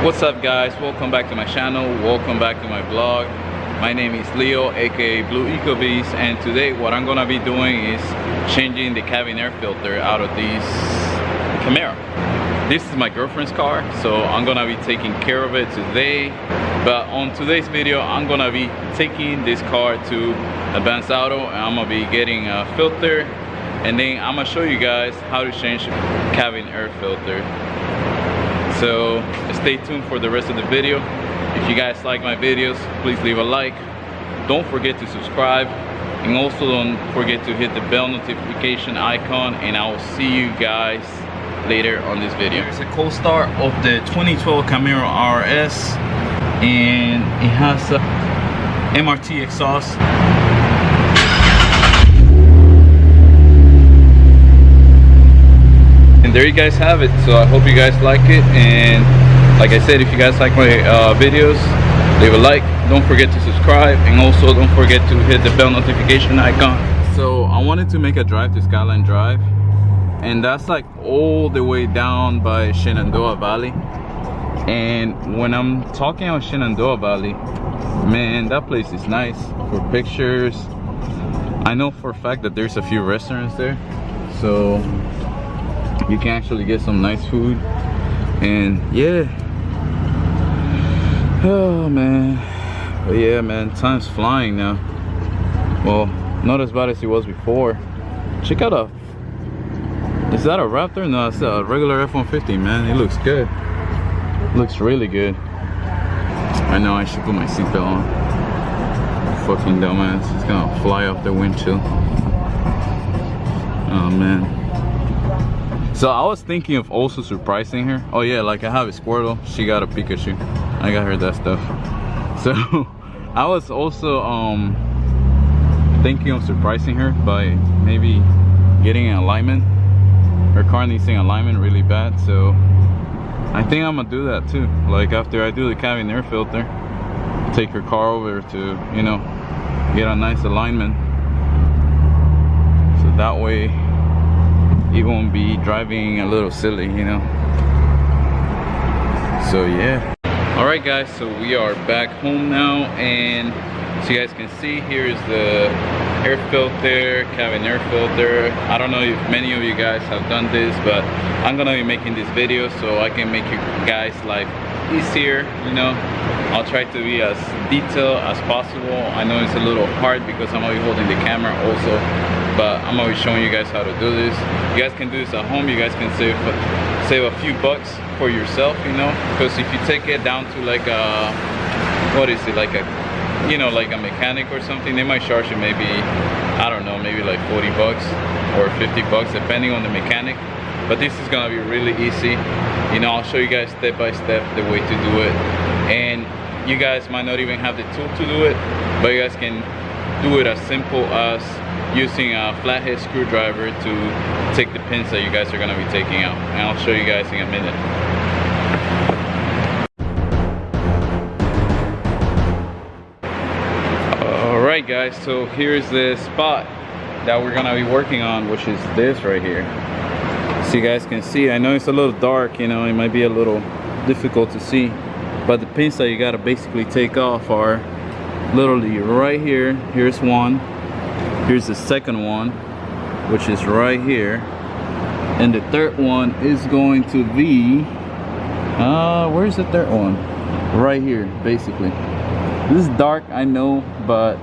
What's up guys, welcome back to my channel, welcome back to my vlog. My name is Leo, aka Blue Eco Beast, and today what I'm gonna be doing is changing the cabin air filter out of this Camaro. This is my girlfriend's car, so I'm gonna be taking care of it today. But on today's video, I'm gonna be taking this car to Advanced Auto and I'm gonna be getting a filter, and then I'm gonna show you guys how to change cabin air filter. So stay tuned for the rest of the video. If you guys like my videos, please leave a like. Don't forget to subscribe, and also don't forget to hit the bell notification icon, and I will see you guys later on this video. It's a cold start of the 2012 Camaro Rs, and it has a MRT exhaust. And there you guys have it. So I hope you guys like it, and like I said, if you guys like my videos, leave a like, don't forget to subscribe, and also don't forget to hit the bell notification icon. So I wanted to make a drive to Skyline Drive, and that's like all the way down by Shenandoah Valley. And when I'm talking about Shenandoah Valley, man, that place is nice for pictures. I know for a fact that there's a few restaurants there, so you can actually get some nice food. And yeah, oh man, but yeah man, time's flying now. Well, not as bad as it was before. Check out is that a Raptor? No, it's a regular F-150, man. It looks good, looks really good. I know I should put my seatbelt on. Fucking dumbass, it's gonna fly off the windshield. Oh man. So I was thinking of also surprising her. Oh yeah, like I have a Squirtle, she got a Pikachu. I got her that stuff. So I was also thinking of surprising her by maybe getting an alignment. Her car needs an alignment really bad, so I think I'm gonna do that too. Like after I do the cabin air filter, take her car over to, you know, get a nice alignment, so that way it won't be driving a little silly, you know. So yeah. All right guys, so we are back home now, and so you guys can see, here's the air filter, cabin air filter. I don't know if many of you guys have done this, but I'm gonna be making this video so I can make you guys' life easier, you know. I'll try to be as detailed as possible. I know it's a little hard because I'm gonna be holding the camera also, but I'm gonna be showing you guys how to do this. You guys can do this at home. You guys can save a few bucks for yourself, you know, because if you take it down to like a, what is it, like a, you know, like a mechanic or something, they might charge you maybe, I don't know, maybe like 40 bucks or 50 bucks depending on the mechanic. But this is gonna be really easy, you know. I'll show you guys step by step the way to do it, and you guys might not even have the tool to do it, but you guys can do it as simple as using a flathead screwdriver to take the pins that you guys are going to be taking out, and I'll show you guys in a minute. Alright guys, so here's the spot that we're going to be working on, which is this right here. So you guys can see, I know it's a little dark, you know, it might be a little difficult to see, but the pins that you got to basically take off are literally right here. Here's one. Here's the second one, which is right here, and the third one is going to be where's the third one? Right here, basically. This is dark, I know, but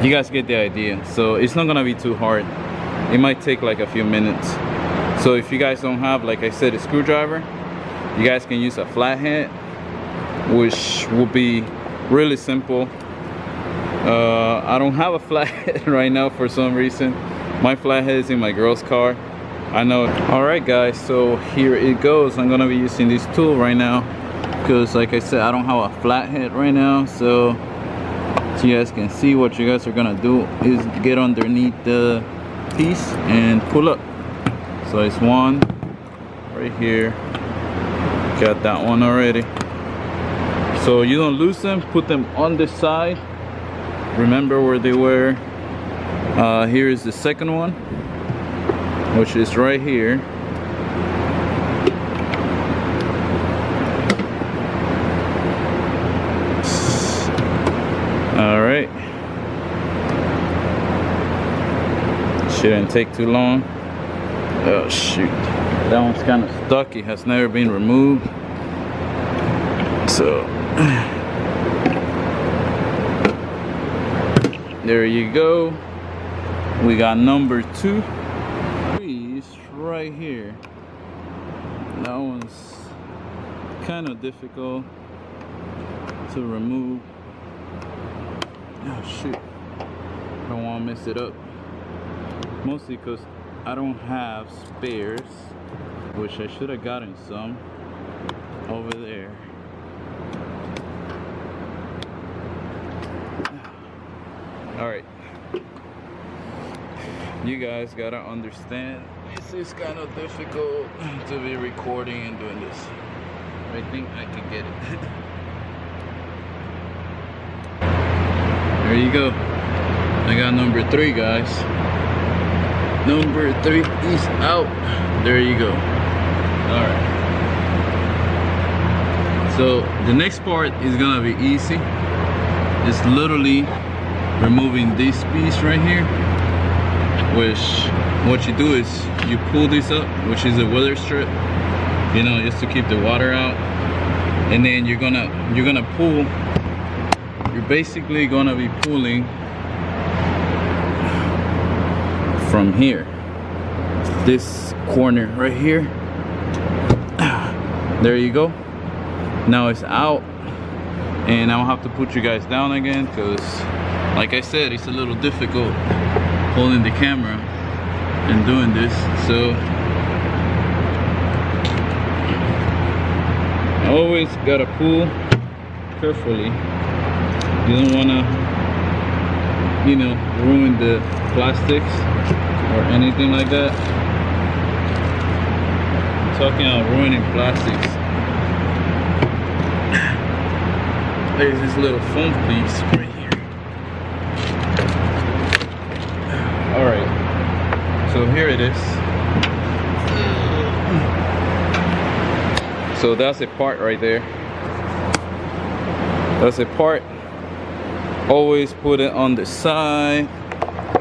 you guys get the idea. So it's not gonna be too hard. It might take like a few minutes. So if you guys don't have, like I said, a screwdriver, you guys can use a flathead, which will be really simple. I don't have a flathead right now for some reason. My flathead is in my girl's car, I know. Alright guys, so here it goes. I'm gonna be using this tool right now because, like I said, I don't have a flathead right now. So you guys can see, what you guys are gonna do is get underneath the piece and pull up. So it's one right here, got that one already. So you don't lose them, put them on the side. Remember where they were. Here is the second one, which is right here. Shouldn't take too long. Oh shoot, that one's kind of stuck. It has never been removed. So there you go. We got number 2 piece right here. That one's kind of difficult to remove. Oh shoot, I don't want to mess it up. Mostly because I don't have spares, which I should have gotten some over there. Alright, you guys gotta understand, this is kind of difficult to be recording and doing this. I think I can get it. There you go. I got number 3, guys. Number 3 is out. There you go. Alright. So the next part is gonna be easy. It's literally removing this piece right here, which what you do is you pull this up, which is a weather strip, you know, just to keep the water out, and then you're gonna pull. You're basically gonna be pulling from here, this corner right here. There you go. Now it's out, and I'll have to put you guys down again because, like I said, it's a little difficult holding the camera and doing this. So always gotta pull carefully. You don't wanna, you know, ruin the plastics or anything like that. I'm talking about ruining plastics. There's this little foam piece right here. Alright, so here it is. So that's a part right there. That's a part. Always put it on the side.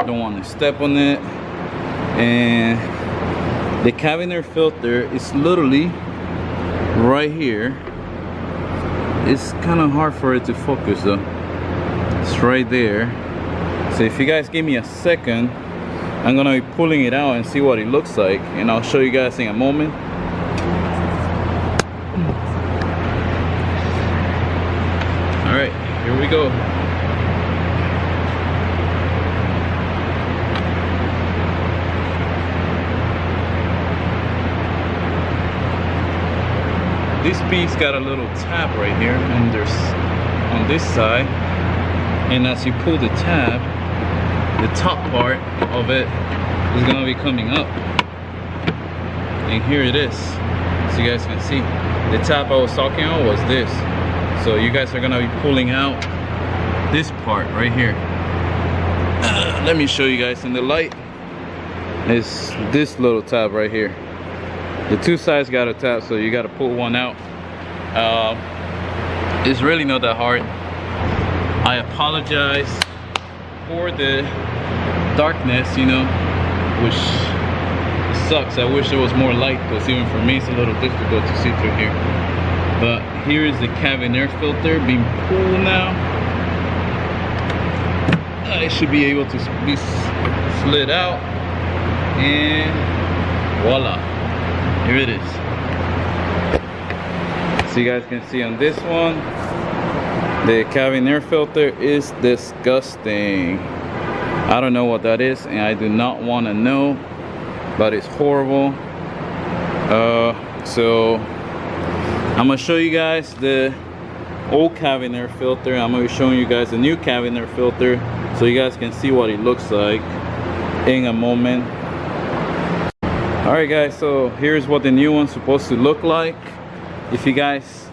Don't want to step on it. And the cabin air filter is literally right here. It's kind of hard for it to focus though. It's right there. So if you guys give me a second, I'm gonna be pulling it out and see what it looks like, and I'll show you guys in a moment. All right, here we go. This piece got a little tab right here, and there's on this side, and as you pull the tab, the top part of it is gonna be coming up, and here it is, so you guys can see. The tab I was talking about was this, so you guys are gonna be pulling out this part right here. Let me show you guys in the light. It's this little tab right here. The two sides got a tab, so you got to pull one out. It's really not that hard. I apologize for the darkness, you know, which sucks. I wish there was more light, because even for me it's a little difficult to see through here. But here is the cabin air filter being pulled now. It should be able to be slid out, and voila. Here it is. So you guys can see on this one, the cabin air filter is disgusting. I don't know what that is, and I do not want to know, but it's horrible. So I'm gonna show you guys the old cabin air filter. I'm gonna be showing you guys the new cabin air filter, so you guys can see what it looks like in a moment. Alright guys, so here's what the new one's supposed to look like. If you guys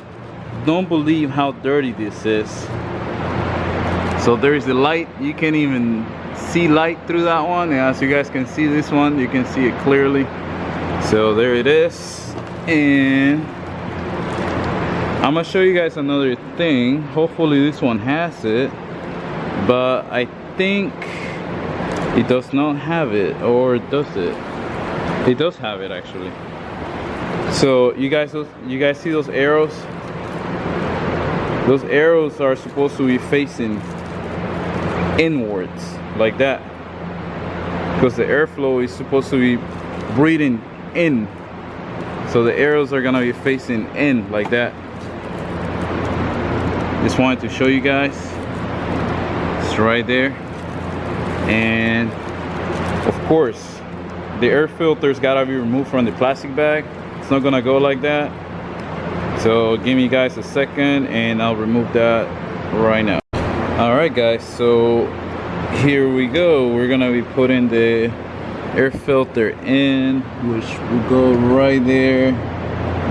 don't believe how dirty this is, so there's the light. You can't even see light through that one, and as you guys can see this one, you can see it clearly. So there it is, and I'm gonna show you guys another thing. Hopefully this one has it, but I think It does not have it, or does it? It does have it actually. So you guys see those arrows? Those arrows are supposed to be facing inwards like that, because the airflow is supposed to be breathing in. So the arrows are gonna be facing in like that. Just wanted to show you guys. It's right there. And of course, the air filter's gotta be removed from the plastic bag. It's not gonna go like that. So give me guys a second and I'll remove that right now. All right guys, so here we go. We're gonna be putting the air filter in, which will go right there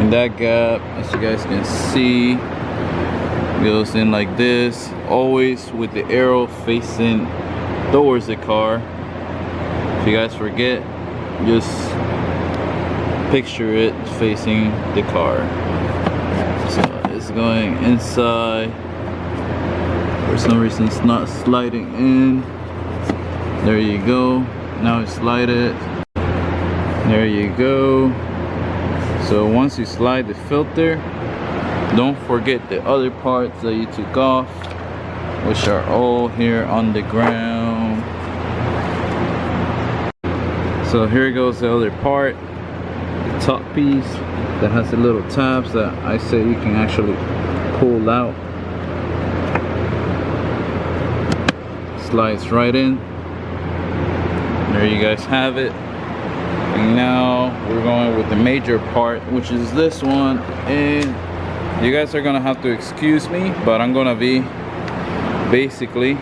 in that gap. As you guys can see, it goes in like this, always with the arrow facing towards the car. If you guys forget, just picture it facing the car. So it's going inside. For some reason it's not sliding in. There you go. Now slide it. There you go. So once you slide the filter, don't forget the other parts that you took off, which are all here on the ground. So here goes the other part, the top piece that has the little tabs that I say you can actually pull out. Slides right in. There you guys have it. And now we're going with the major part, which is this one. And you guys are gonna have to excuse me, but I'm gonna be basically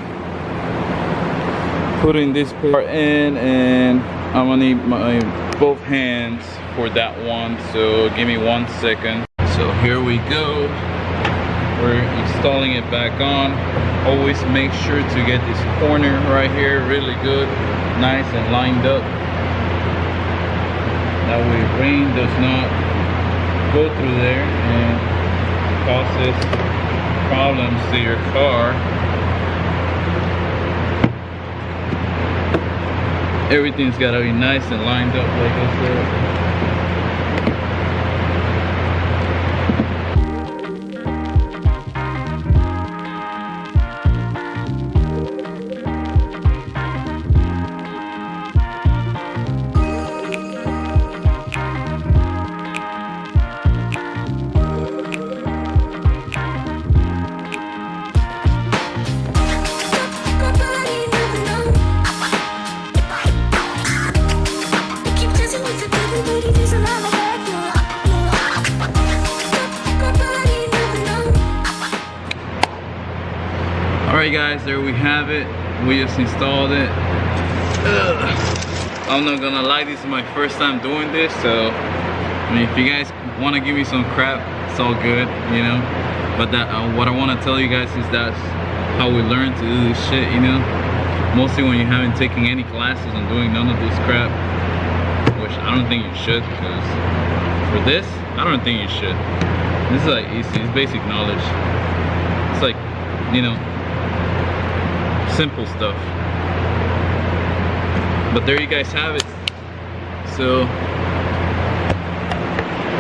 putting this part in, and I'm gonna need my both hands for that one. So give me 1 second. So here we go. We're installing it back on. Always make sure to get this corner right here really good, nice and lined up. That way rain does not go through there and causes problems to your car. Everything's gotta be nice and lined up like I said. Alright guys, there we have it. We just installed it. I'm not gonna lie, this is my first time doing this, so I mean, if you guys want to give me some crap, it's all good, you know. But that what I want to tell you guys is that's how we learn to do this shit, you know. Mostly when you haven't taken any classes and doing none of this crap, which I don't think you should, because for this, I don't think you should. This is like easy, it's basic knowledge. It's like, you know, simple stuff. But there you guys have it. So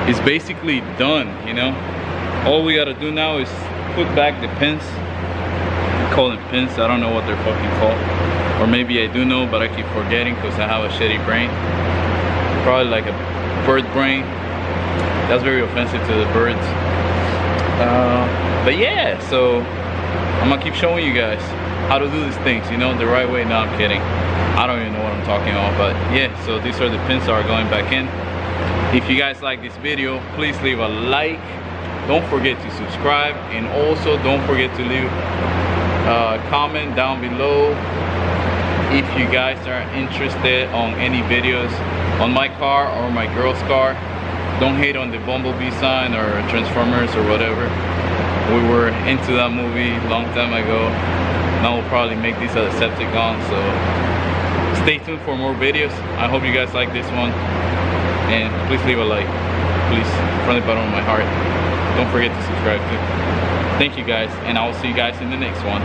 it's basically done, you know. All we gotta do now is put back the pins. I call them pins, I don't know what they're fucking called. Or maybe I do know, but I keep forgetting because I have a shitty brain. Probably like a bird brain. That's very offensive to the birds. But yeah, so I'm gonna keep showing you guys how to do these things, you know, the right way. No, I'm kidding. I don't even know what I'm talking about, but yeah, so these are the pins that are going back in. If you guys like this video, please leave a like. Don't forget to subscribe, and also don't forget to leave a comment down below if you guys are interested on any videos on my car or my girl's car. Don't hate on the Bumblebee sign or Transformers or whatever. We were into that movie a long time ago. Now we'll probably make these a Decepticon, so stay tuned for more videos. I hope you guys like this one, and please leave a like, please, from the bottom of my heart. Don't forget to subscribe too. Thank you guys, and I will see you guys in the next one.